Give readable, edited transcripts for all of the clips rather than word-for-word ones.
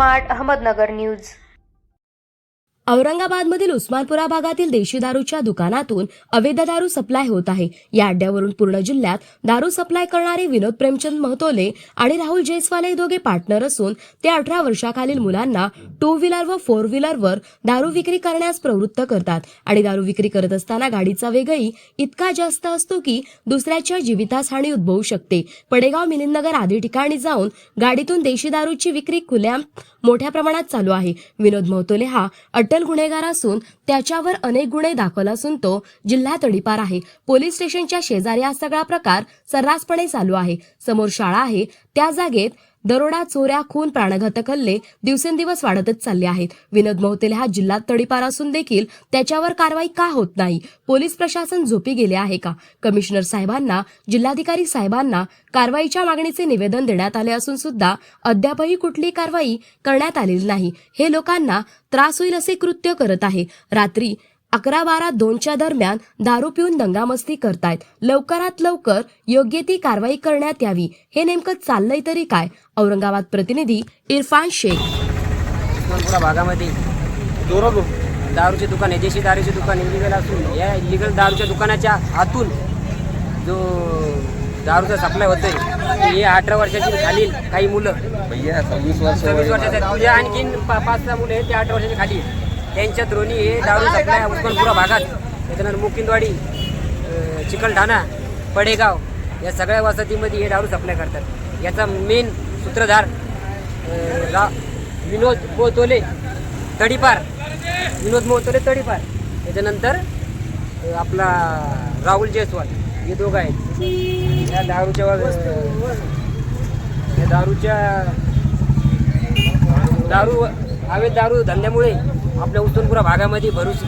Smart Ahmednagar news. औरंगाबादमधील उस्मानपुरा भागातील देशी दारूच्या दुकानातून अवैध दारू सप्लाय होत आहे। या अड्ड्यावरून पूर्ण जिल्ह्यात दारू सप्लाय करणारे विनोद प्रेमचंद महतोले आणि राहुल जयस्वाल हे दोघे पार्टनर असून ते 18 वर्षाखालील मुलांना 2 व्हीलर व 4 व्हीलरवर दारू विक्री करण्यास प्रवृत्त करतात आणि दारू विक्री करत असताना गाडीचा वेगही इतका जास्त असतो की दुसऱ्याच्या जीवितास हानी उद्भवू शकते। पडेगाव मिलिंदनगर आदी ठिकाणी जाऊन गाडीतून देशी दारूची विक्री खुल्या मोठ्या प्रमाणात चालू आहे। विनोद महतोले हा अट्टल गुन्हेगार असून त्याच्यावर अनेक गुन्हे दाखल असून तो जिल्हा तडीपार आहे। पोलीस स्टेशनच्या शेजारी हा सगळा प्रकार सर्रासपणे चालू आहे। समोर शाळा आहे त्या जागेत दरोडा, चोऱ्या, खून, प्राणघातक हल्ले दिवसेंदिवस वाढतच चालले आहेत। विनोद महतोले हा जिल्हा तडीपार असून देखील त्याच्यावर कारवाई का होत नाही? पोलीस प्रशासन झोपी गेले आहे का? कमिशनर साहेबांना, जिल्हाधिकारी साहेबांना कारवाईच्या मागणीचे निवेदन देण्यात आले असून सुद्धा अद्यापही कुठलीही कारवाई करण्यात आलेली नाही। हे लोकांना त्रास होईल असे कृत्य करत आहे। रात्री 11-12, 2च्या दरम्यान दारू पिऊन दंगामस्ती करतायत। लवकरात लवकर योग्य ती कारवाई करण्यात यावी। हे नेमकं चाललंय तरी काय? औरंगाबाद प्रतिनिधी इरफान शेख। उस्मानपुरा भागामध्ये दारूचे दुकान आहे, देशी दारूचे दुकान इलिगल असून या इलिगल दारूच्या दुकानाच्या आतून जो दारूचा सप्लाय होतोय हे 18 वर्षाची खालील काही मुलं 26 वर्षाचे आणखीन 5-6 मुलं आहेत ते 18 वर्षाच्या खाली त्यांच्या द्रोणी हे दारू सप्लाय उस्मानपुरा भागात, त्याच्यानंतर मुकिंदवाडी, चिकलठाणा, पडेगाव या सगळ्या वसाहतीमध्ये हे दारू सप्लाय करतात। याचा मेन सूत्रधार विनोद महतोले तडीपार, त्याच्यानंतर आपला राहुल जयस्वाल हे दोघं आहेत। या अवैध दारू धंद्यामुळे आपल्या उस्मानपुरा भागामध्ये भरूच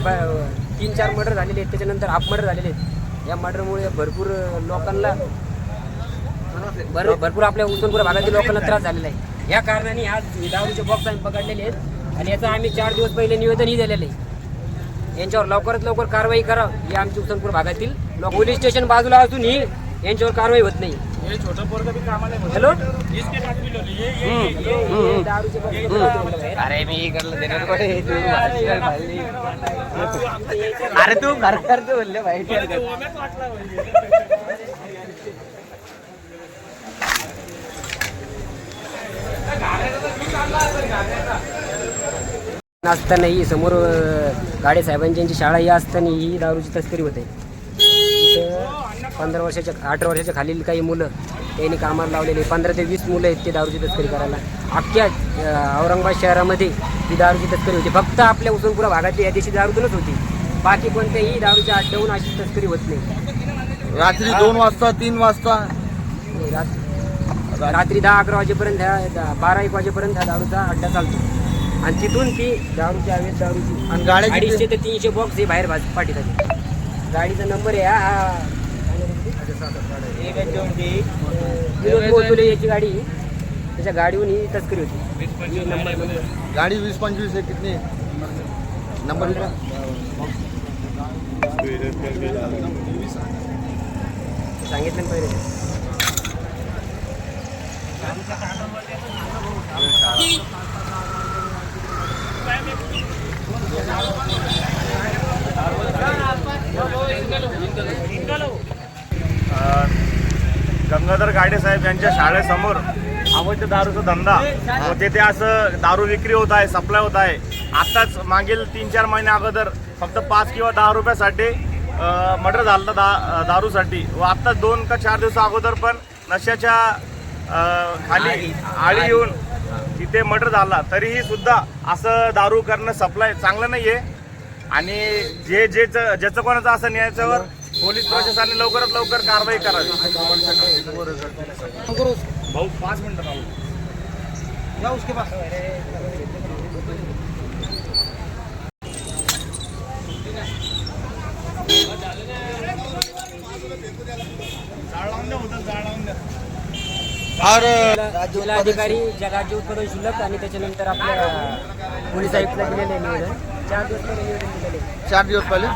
3-4 मर्डर झालेले आहेत, त्याच्यानंतर हाफ मर्डर झालेले आहेत। या मर्डरमुळे भरपूर लोकांना भरपूर आपल्या उस्मानपुरा भागातील लोकांना त्रास झालेला आहे। या कारणाने आज दारूचे बॉक्स आम्ही पकडलेले आहेत आणि याचं आम्ही 4 दिवस पहिले निवेदनही दिलेलं आहे। यांच्यावर लवकरात लवकर कारवाई करा। ही आमच्या उस्मानपुरा भागातील पोलीस स्टेशन बाजूला असूनही यांच्यावर कारवाई होत नाही। हॅलो, अरे मी अरे तू करतो बोलले भाई असतानाही समोर गाडे साहेबांची यांची शाळा ही असताना ही दारूची तस्करी होते। 18 वर्षाच्या खालील काही मुलं त्यांनी कामाला लावलेले 15 ते 20 मुलं आहेत ते दारूची तस्करी करायला। अख्ख्या औरंगाबाद शहरामध्ये ही दारूची तस्करी होती। फक्त आपल्या उस्मानपुरा भागातली या देशी दारूतूनच होती, बाकी कोणत्याही दारूच्या अड्ड्याहून अशी तस्करी होत नाही। रात्री 2 वाजता 3 वाजता रात्री 10-11 वाजेपर्यंत 12-1 वाजेपर्यंत हा दारूचा अड्डा चालतो आणि तिथून ती दारूची अवैध दारूची आणि गाडी 250 ते 300 बॉक्स हे बाहेर पाठीतात। गाडीचा नंबर आहे हा विनोद महतोले याची गाडी, त्याच्या गाडीहून ही तस्करी होती। नंबर गाड़ी 20-25 है, कितने नंबर सांगितलं ना पहिले। गंगाधर गाडे साहेब यांच्या शाळेसमोर अवैध दारूचा धंदा व तेथे असं दारू विक्री होत आहे, सप्लाय होत आहे। आताच मागील 3-4 महिन्या अगोदर फक्त 5 किंवा 10 रुपयासाठी मर्डर झालं दारूसाठी व आता 2 का 4 दिवसा अगोदर पण नशाच्या खाली आळी येऊन तिथे मर्डर झाला। तरीही सुद्धा असं दारू करणं सप्लाय चांगलं नाही आहे आणि ज्याचं कोणाचं असं न्यायाच्यावर पोलीस प्रशासनाने लवकरात लवकर कारवाई करावी। भाऊ 5 मिनिटं या उसके पास जिल्हाधिकारी राज्य उत्पादन शुल्क आणि त्याच्यानंतर आपल्या पोलीस आयुक्तला दिलेले निवेदन 4 दिवस पहिले निवेदन दिलेले 4 दिवस पहले